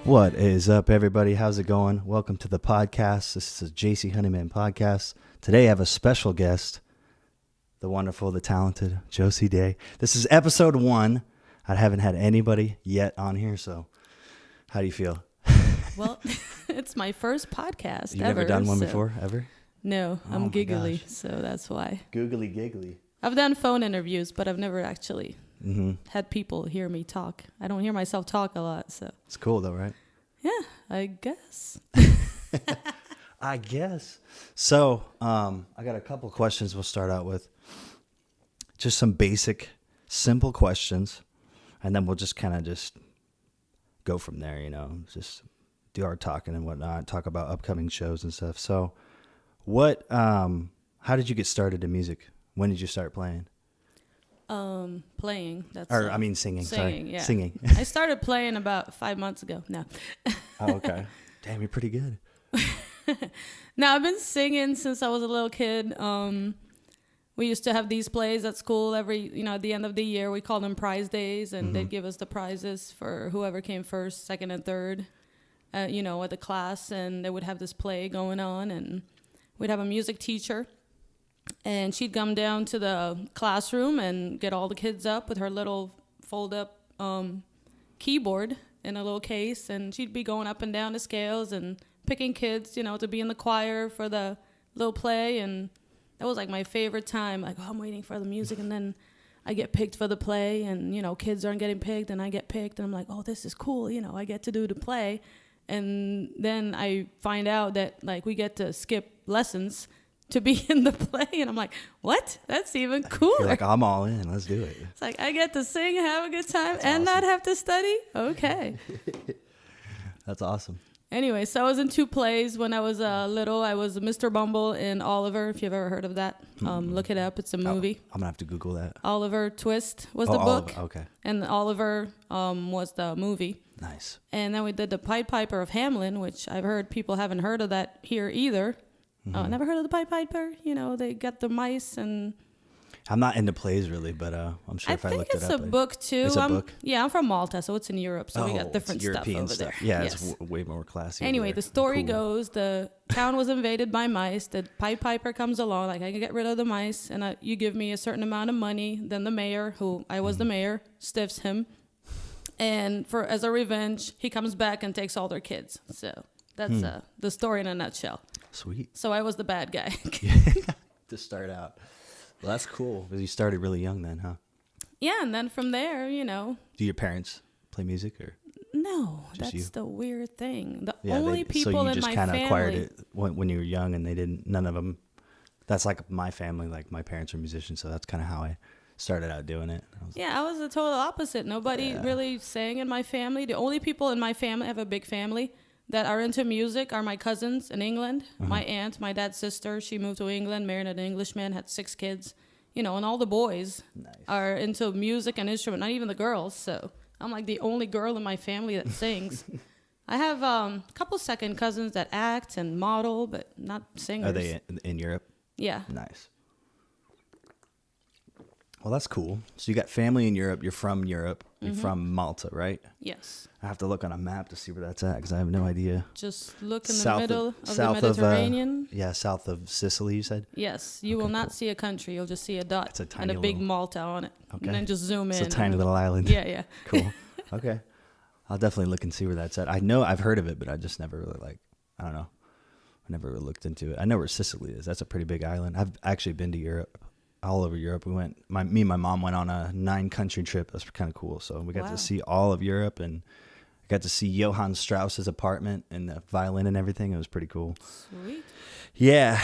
What is up, everybody? How's it going? Welcome to the podcast. This is a Josie Honeyman podcast. Today I have a special guest, the wonderful, the talented Josie Day. This is episode 1. I haven't had anybody yet on here, so how do you feel? Well, it's my first podcast You've ever. never done one before, ever? No, I'm giggly, gosh. so that's why. Googly giggly. I've done phone interviews, but I've never actually had people hear me talk. I don't hear myself talk a lot, so. It's cool though, right? Yeah, I guess. I guess. So, I got a couple questions we'll start out with. Just some basic, simple questions, and then we'll just kind of just go from there, you know, just do our talking and whatnot, talk about upcoming shows and stuff. So, how did you get started in music? When did you start playing? Playing. Singing. Singing, Sorry. yeah. Singing. I started playing about 5 months ago. No. Oh, okay. Damn, you're pretty good. No, I've been singing since I was a little kid. We used to have these plays at school at the end of the year. We called them prize days, and they'd give us the prizes for whoever came first, second, and third, at the class. And they would have this play going on, and we'd have a music teacher. And she'd come down to the classroom and get all the kids up with her little fold-up keyboard in a little case. And she'd be going up and down the scales and picking kids, to be in the choir for the little play. And that was like my favorite time. Like, I'm waiting for the music, and then I get picked for the play. And, kids aren't getting picked, and I get picked. And I'm like, oh, this is cool. I get to do the play. And then I find out that, like, we get to skip lessons to be in the play, and I'm like, what? That's even cooler. You're like, I'm all in. Let's do it. It's like, I get to sing, have a good time, That's and awesome. not have to study? Okay. That's awesome. Anyway, so I was in 2 plays when I was little. I was Mr. Bumble in Oliver, if you've ever heard of that. Look it up. It's a movie. I'm going to have to Google that. Oliver Twist was the book. Oliver. Okay. And Oliver was the movie. Nice. And then we did the Pied Piper of Hamelin, which I've heard people haven't heard of that here either. Never heard of the Pied Piper? They got the mice and... I'm not into plays really, but I'm sure if I looked it up. I think it's a book too. It's a book? Yeah, I'm from Malta, so it's in Europe, so we got different it's European stuff over there. Yeah, Yes. it's way more classy. Anyway, over the there. story Cool. goes, the town was invaded by mice. The Pied Piper comes along, like, I can get rid of the mice, and you give me a certain amount of money. Then the mayor, who I was the mayor, stiffs him. And as a revenge, he comes back and takes all their kids. So that's the story in a nutshell. Sweet. So I was the bad guy. To start out. Well, that's cool because you started really young then, huh? Yeah, and then from there, Do your parents play music or? No, Just that's you? the weird thing. The Yeah, only people so you in just my kind of family... acquired it when you were young, and none of them. That's like my family. Like my parents are musicians, so that's kind of how I started out doing it. I was the total opposite. Nobody really sang in my family. The only people in my family, I have a big family, that are into music are my cousins in England. My aunt, my dad's sister, she moved to England, married an Englishman, had 6 kids. And all the boys are into music and instrument, not even the girls. So I'm like the only girl in my family that sings. I have a couple second cousins that act and model, but not singers. Are they in Europe? Yeah. Nice. Well, that's cool. So you got family in Europe. You're from Europe. You're from Malta, right? Yes. I have to look on a map to see where that's at because I have no idea. Just look in the middle of the south Mediterranean. South of Sicily, you said? Yes, you will not see a country. You'll just see a dot It's a tiny and a big little- Malta on it. Okay. And then just zoom in. It's a tiny little island. Yeah. Cool. Okay. I'll definitely look and see where that's at. I know I've heard of it, but I just never really I don't know. I never really looked into it. I know where Sicily is. That's a pretty big island. I've actually been to Europe. All over Europe. Me and my mom went on a 9-country trip. That's kind of cool. So we got to see all of Europe, and I got to see Johann Strauss's apartment and the violin and everything. It was pretty cool. Sweet. Yeah.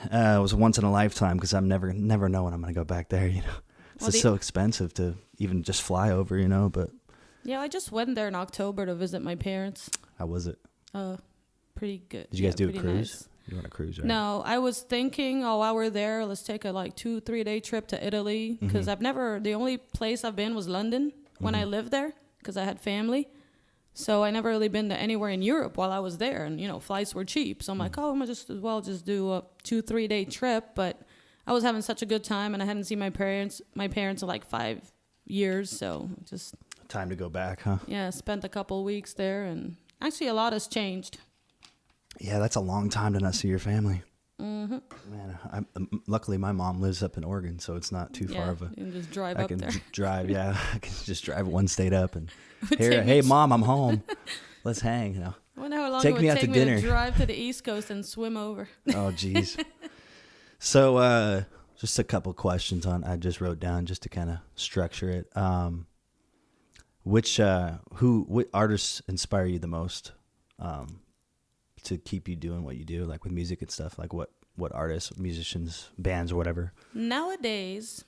It was once in a lifetime because I'm never know when I'm going to go back there, It's just so expensive to even just fly over, but. Yeah, I just went there in October to visit my parents. How was it? Pretty good. Did you guys do a pretty cruise? nice. You went on a cruise, right? No, I was thinking, while we're there, let's take a 2-3 day trip to Italy because the only place I've been was London when I lived there because I had family. So I never really been to anywhere in Europe while I was there, and flights were cheap. So I'm like, I'm gonna just as well just do a 2-3 day trip. But I was having such a good time, and I hadn't seen my parents in like 5 years, so just Time to go back, huh? yeah, spent a couple weeks there, and Actually, a lot has changed. Yeah, that's a long time to not see your family. Mm-hmm. Man, luckily my mom lives up in Oregon, so it's not too far of a. You can just drive I up can there. drive. Yeah, I can just drive one state up and. Take Hey, me- mom, I'm home. Let's hang. You know. I wonder how long Take it me would out take to me dinner. to drive to the East Coast and swim over. Oh, geez. So, just a couple questions I just wrote down just to kind of structure it. What artists inspire you the most to keep you doing what you do, like with music and stuff? Like what artists, musicians, bands, or whatever? Nowadays,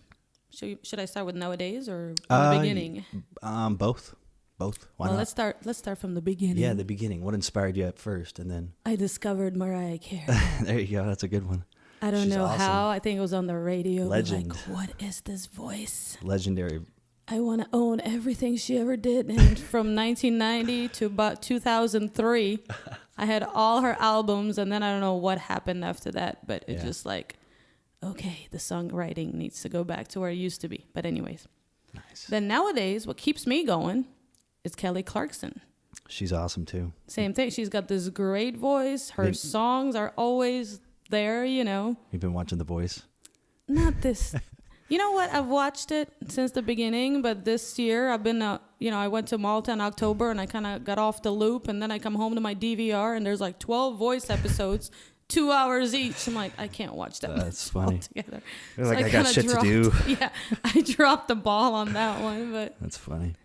should I start with nowadays or from the beginning? Both. Why Well, not? let's start from the beginning. Yeah, the beginning. What inspired you at first, and then I discovered Mariah Carey. there you go. That's a good one. I don't She's know awesome. how. I think it was on the radio. Legend. Like, what is this voice? Legendary. I want to own everything she ever did. And from 1990 to about 2003, I had all her albums. And then I don't know what happened after that. But it's just like, okay, the songwriting needs to go back to where it used to be. But anyways. Nice. Then nowadays, what keeps me going is Kelly Clarkson. She's awesome too. Same thing. She's got this great voice. Her songs are always there, you know. You've been watching The Voice? Not this. You know what? I've watched it since the beginning, but this year I've been, I went to Malta in October and I kind of got off the loop, and then I come home to my DVR and there's like 12 Voice episodes, 2 hours each. I'm like, I can't watch that. That's funny. Together. You're like, I got shit to do. Yeah, I dropped the ball on that one, but That's funny.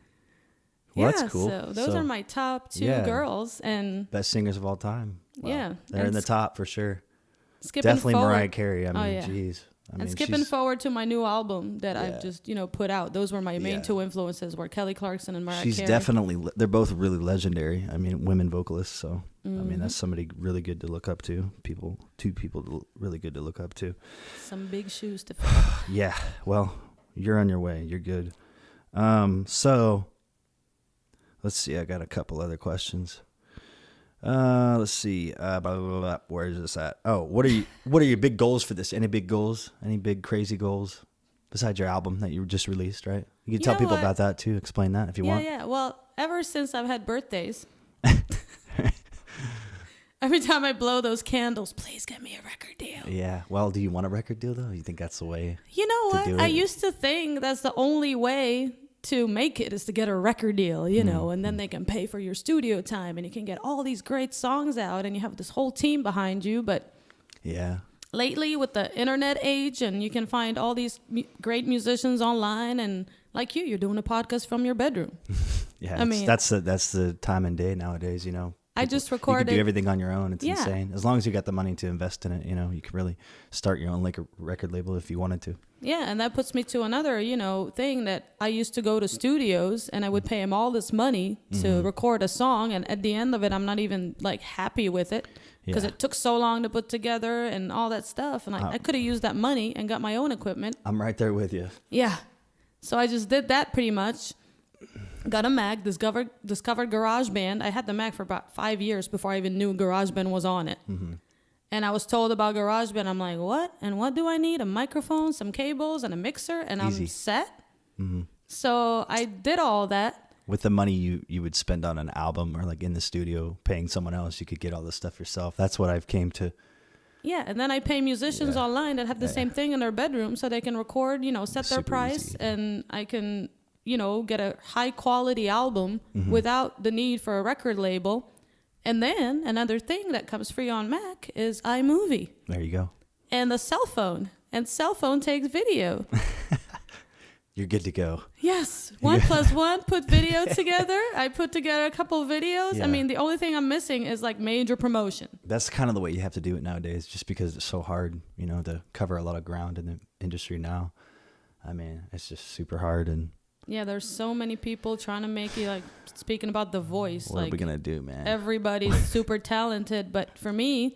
Well, that's cool. So those are my top two girls, and best singers of all time. Wow. Yeah, They're in the top for sure. skipping Definitely forward, Mariah Carey. I mean, geez. And skipping forward to my new album that I've just, put out. Those were my main two influences, were Kelly Clarkson and Mariah Carey. She's definitely, they're both really legendary. I mean, women vocalists. So, I mean, that's somebody really good to look up to. Two people really good to look up to. Some big shoes to fill. Yeah. Well, you're on your way. You're good. So, let's see. I got a couple other questions. Let's see. Blah, blah, blah, blah. Where is this at? Oh, what are your big goals for this? Any big goals? Any big crazy goals besides your album that you just released? Right? You can tell people about that too. Explain that if you want. Yeah. Well, ever since I've had birthdays, every time I blow those candles, please get me a record deal. Yeah. Well, do you want a record deal though? You think that's the way? You know what? I used to think that's the only way to make it is to get a record deal, you know, and then they can pay for your studio time and you can get all these great songs out and you have this whole team behind you. But lately with the internet age, and you can find all these great musicians online, and like you're doing a podcast from your bedroom. Yeah, I mean, that's the time and day nowadays, you know. I just recorded. You can do everything on your own. It's insane. As long as you got the money to invest in it, you know, you can really start your own record label if you wanted to. Yeah, and that puts me to another, thing that I used to go to studios and I would pay them all this money to record a song, and at the end of it, I'm not even like happy with it because it took so long to put together and all that stuff, and I could have used that money and got my own equipment. I'm right there with you. Yeah, so I just did that pretty much. Got a Mac, discovered GarageBand. I had the Mac for about 5 years before I even knew GarageBand was on it. Mm-hmm. And I was told about GarageBand. I'm like, what? And what do I need? A microphone, some cables, and a mixer, and I'm set. Mm-hmm. So I did all that. With the money you would spend on an album or like in the studio paying someone else, you could get all this stuff yourself. That's what I've came to. Yeah, and then I pay musicians online that have the same thing in their bedroom so they can record, set their price, and I can... get a high quality album without the need for a record label. And then another thing that comes free on Mac is iMovie. There you go. And the cell phone. And cell phone takes video. You're good to go. Yes. 1 + 1, put video together. I put together a couple of videos. Yeah. I mean, the only thing I'm missing is like major promotion. That's kind of the way you have to do it nowadays, just because it's so hard, to cover a lot of ground in the industry now. I mean, it's just super hard. And yeah, there's so many people trying to make you, like, speaking about The Voice. What are we gonna do, man? Everybody's super talented, but for me,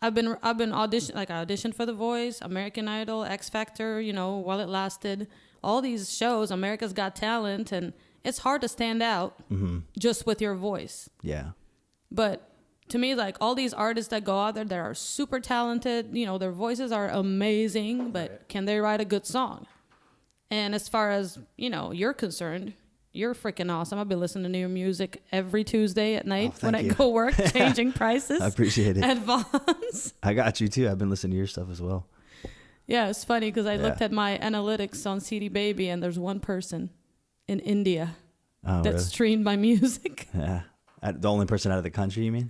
I've been auditioned. I auditioned for The Voice, American Idol, X Factor. While it lasted, all these shows, America's Got Talent, and it's hard to stand out just with your voice. Yeah. But to me, like, all these artists that go out there that are super talented, their voices are amazing, but can they write a good song? And as far as, you're concerned, you're freaking awesome. I've been listening to your music every Tuesday at night when I you. go work, changing prices. I appreciate it. Advance. I got you too. I've been listening to your stuff as well. Yeah, it's funny because I Yeah. looked at my analytics on CD Baby, and there's one person in India that really? streamed my music. Yeah. The only person out of the country, you mean?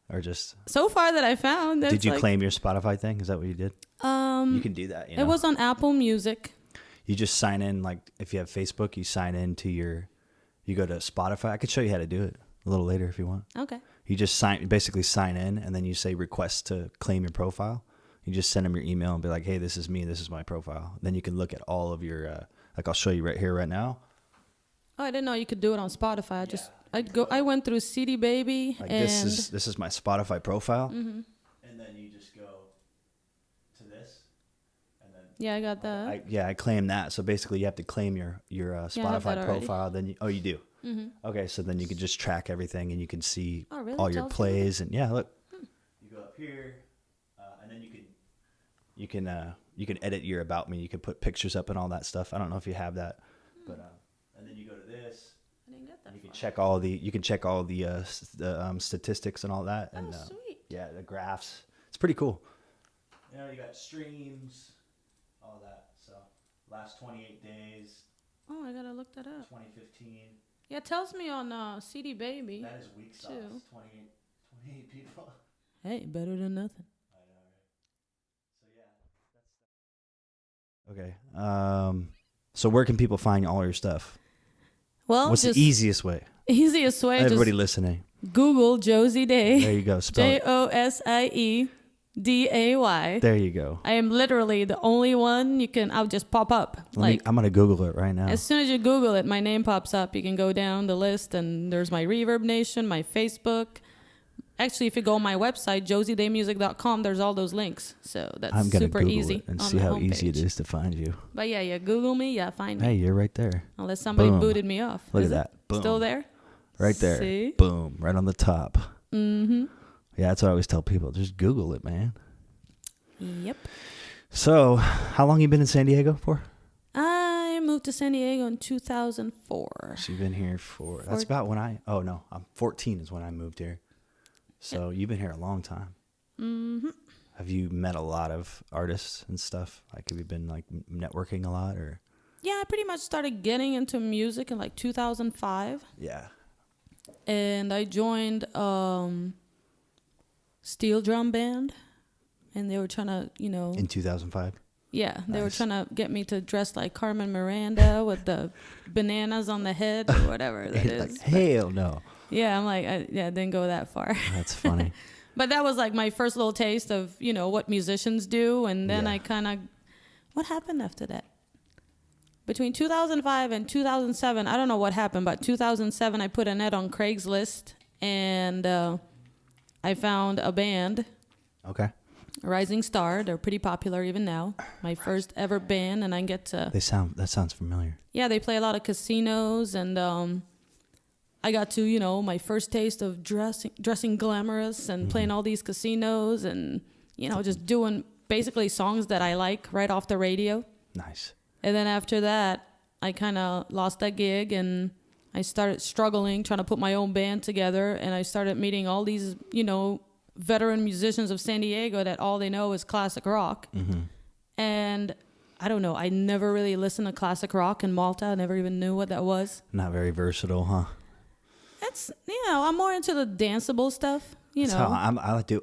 Or just... So far that I found. Did you claim your Spotify thing? Is that what you did? You can do that, you know? It was on Apple Music. You just sign in, like, if you have Facebook, you sign in to you go to Spotify. I could show you how to do it a little later if you want. Okay. You just basically sign in, and then you say request to claim your profile. You just send them your email and be like, hey, this is me, this is my profile. Then you can look at all of your, like I'll show you right here, right now. Oh, I didn't know you could do it on Spotify. I went through CD Baby, Like and this is my Spotify profile. Mm-hmm. And then you just go to this. And then yeah, I got that. I claim that. So basically you have to claim your I have Spotify that already. profile. Then you do. Mm-hmm. Okay, so then you can just track everything and you can see Oh, really? all your Tells you? plays and yeah, look. You go up here, and then you can edit your about me. You can put pictures up and all that stuff. I don't know if you have that, but and then you go to this. I didn't get that. You can check all the statistics and all that, and sweet. yeah, the graphs. It's pretty cool. You know, you got streams, all that. So last 28 days, Oh, I gotta look that up. 2015. Yeah, it tells me on CD Baby. That is weak sauce. Too. 28 people. Hey, better than nothing. I know, right? So yeah, that's. Okay. So where can people find all your stuff? Well, What's the just easiest way? easiest way. Everybody Just listening. Google Josie Day. There you go. Spell it. JOSIEDAY. There you go. I am literally the only one I'll just pop up. I'm gonna Google it right now. As soon as you Google it, my name pops up. You can go down the list, and there's my Reverb Nation, my Facebook. Actually, if you go on my website, josiedaymusic.com, there's all those links. So that's I'm gonna super Google easy it and on see the how easy it homepage. is to find you. But yeah, Google me, find me. Hey, you're right there. Unless somebody Boom. booted me off. Look Is at it that. Boom. Still there? Right there. See? Boom. Right on the top. Mm-hmm. Yeah, that's what I always tell people. Just Google it, man. Yep. So, how long you been in San Diego for? I moved to San Diego in 2004. So you've been here that's about when I'm 14 is when I moved here. So you've been here a long time. Mm-hmm. Have you met a lot of artists and stuff? Like, have you been like networking a lot or? Yeah, I pretty much started getting into music in like 2005. Yeah. And I joined steel drum band. And they were trying to, In 2005? Yeah, they were Nice. trying to get me to dress like Carmen Miranda with the bananas on the head or whatever that is. Like, hell no. Yeah, I'm like, I didn't go that far. That's funny. But that was like my first little taste of, what musicians do. And then Yeah. what happened after that? Between 2005 and 2007, I don't know what happened, but 2007, I put an ad on Craigslist and I found a band, Okay. Rising Star. They're pretty popular even now. My first ever band, and I get to... That sounds familiar. Yeah, they play a lot of casinos, and I got to, my first taste of dressing glamorous and playing all these casinos and, just doing basically songs that I like right off the radio. Nice. And then after that, I kind of lost that gig, and I started struggling, trying to put my own band together, and I started meeting all these, veteran musicians of San Diego that all they know is classic rock. Mm-hmm. And I don't know, I never really listened to classic rock in Malta. I never even knew what that was. Not very versatile, huh? It's, I'm more into the danceable stuff, That's how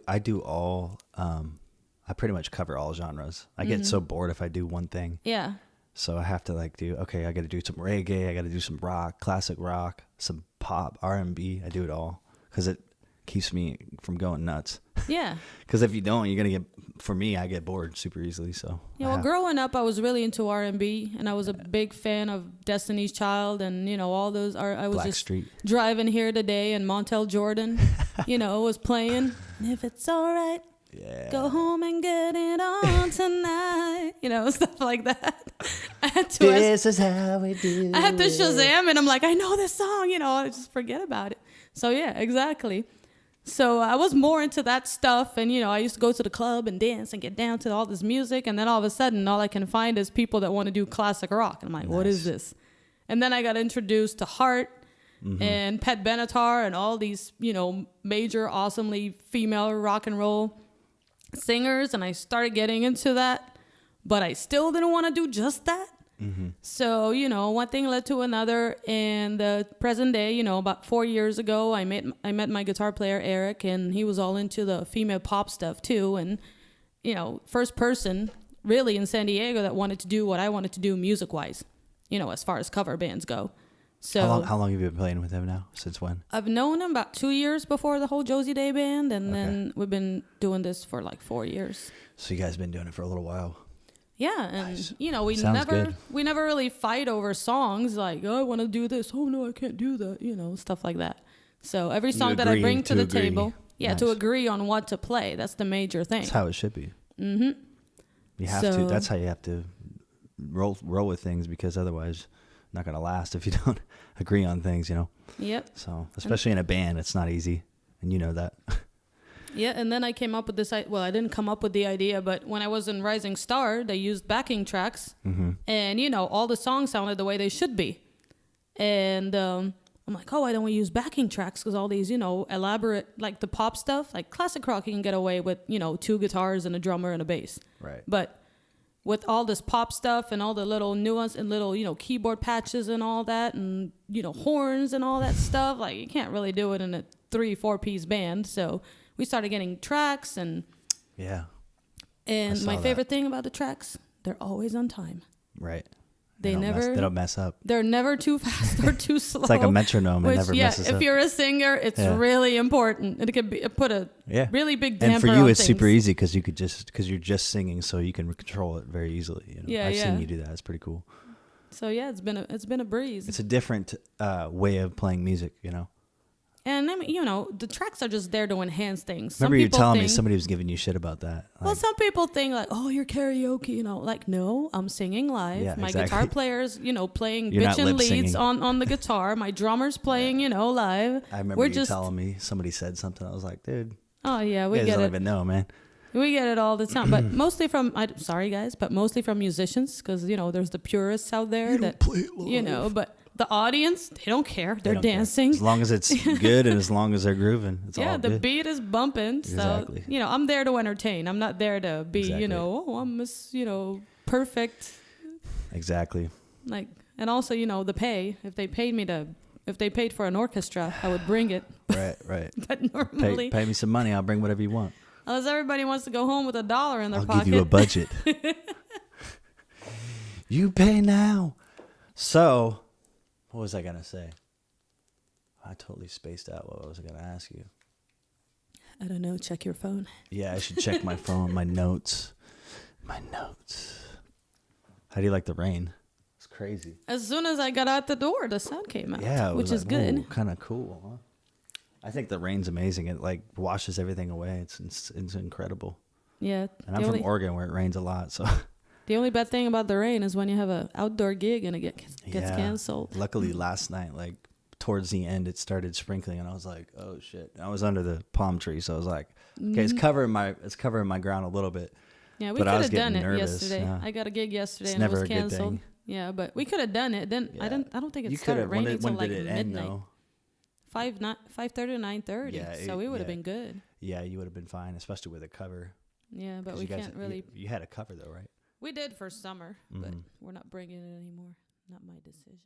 I do all, I pretty much cover all genres. I get so bored if I do one thing. Yeah. So I have to I got to do some reggae, I got to do some rock, classic rock, some pop, R&B. I do it all because it keeps me from going nuts. Yeah. Because if you don't, you're going to I get bored super easily. So Yeah, well, growing up, I was really into R&B, and I was a big fan of Destiny's Child and, all those. I was just Blackstreet. driving here today, and Montel Jordan, was playing. And if it's all right, Yeah. go home and get it on tonight. Stuff like that. I had to This is how we do I had to it. Shazam, and I'm like, I know this song, I just forget about it. So yeah, exactly. So I was more into that stuff, and I used to go to the club and dance and get down to all this music, and then all of a sudden, all I can find is people that want to do classic rock, and I'm like, what is this? And then I got introduced to Heart and Pet Benatar and all these, major, awesomely female rock and roll singers. And I started getting into that, but I still didn't want to do just that. So, one thing led to another. And the present day, about 4 years ago, I met my guitar player, Eric, and he was all into the female pop stuff too. And, first person really in San Diego that wanted to do what I wanted to do music wise, as far as cover bands go. So how long have you been playing with him now? Since when? I've known him about 2 years before the whole Josie Day band. And then we've been doing this for like 4 years. So you guys been doing it for a little while. Yeah, and Nice. we we never really fight over songs like, oh, I want to do this. Oh no, I can't do that. Stuff like that. So every song that I bring to the table, to agree on what to play. That's the major thing. That's how it should be. You have to. That's how you have to roll with things, because otherwise, not gonna last if you don't agree on things. Yep. So especially in a band, it's not easy, and you know that. Yeah, and then I came up with this. Well, I didn't come up with the idea, but when I was in Rising Star, they used backing tracks, and all the songs sounded the way they should be. And I'm like, oh, why don't we use backing tracks? Because all these, elaborate, like the pop stuff, like classic rock, you can get away with, 2 guitars and a drummer and a bass. Right. But with all this pop stuff and all the little nuance and little, keyboard patches and all that, and horns and all that stuff, like you can't really do it in a 3-4 piece band. So we started getting tracks, and my favorite thing about the tracks, they're always on time. Right. They don't mess up. They're never too fast or too slow. It's like a metronome. It never messes up. If you're a singer, it's really important. It could put a really big damper on things. And for you, it's super easy because you're just singing, so you can control it very easily. I've seen you do that. It's pretty cool. So it's been a breeze. It's a different way of playing music, And I mean, the tracks are just there to enhance things. Remember you telling me somebody was giving you shit about that. Well, some people think like, oh, you're karaoke, like, no, I'm singing live. Yeah, my exactly. guitar player's, playing You're not bitchin' leads lip-singing. on the guitar. My drummer's playing, live. I remember you telling me somebody said something. I was like, dude. Oh yeah, we you guys get don't it. even know, man. We get it all the time, but mostly from sorry guys, but mostly from musicians, because there's the purists out there that play it live. but the audience, they don't care. They're They don't care. dancing. As long as it's good and as long as they're grooving, it's all the good. beat is bumping. Exactly. So I'm there to entertain. I'm not there to be I'm this perfect. Exactly. Like, and also the pay. If they paid for an orchestra, I would bring it. Right. But normally, Pay me some money. I'll bring whatever you want. unless everybody wants to go home with $1 in their I'll pocket. give you a budget. You pay now. So, what was I going to say? I totally spaced out what I was going to ask you. I don't know. Check your phone. Yeah, I should check my phone, my notes. How do you like the rain? It's crazy. As soon as I got out the door, the sun came out. Yeah, which is good. Kind of cool, huh? I think the rain's amazing. It like washes everything away. It's incredible. Yeah. And I'm from Oregon where it rains a lot, so. The only bad thing about the rain is when you have an outdoor gig and it gets canceled. Luckily, last night, like towards the end, it started sprinkling, and I was like, "Oh shit!" I was under the palm tree, so I was like, "Okay, it's covering my ground a little bit." Yeah, we could have done it nervous. yesterday. Yeah. I got a gig yesterday It's and it never was a good canceled. thing. Yeah, but we could have done it. Then Yeah. I don't think it You started could've- raining until when like did it end, midnight. though? 5:30 to 9:30. Yeah, So we would have been good. Yeah, you would have been fine, especially with a cover. Yeah, but 'Cause we you guys- can't really. You had a cover though, right? We did for summer, but we're not bringing it anymore. Not my decision.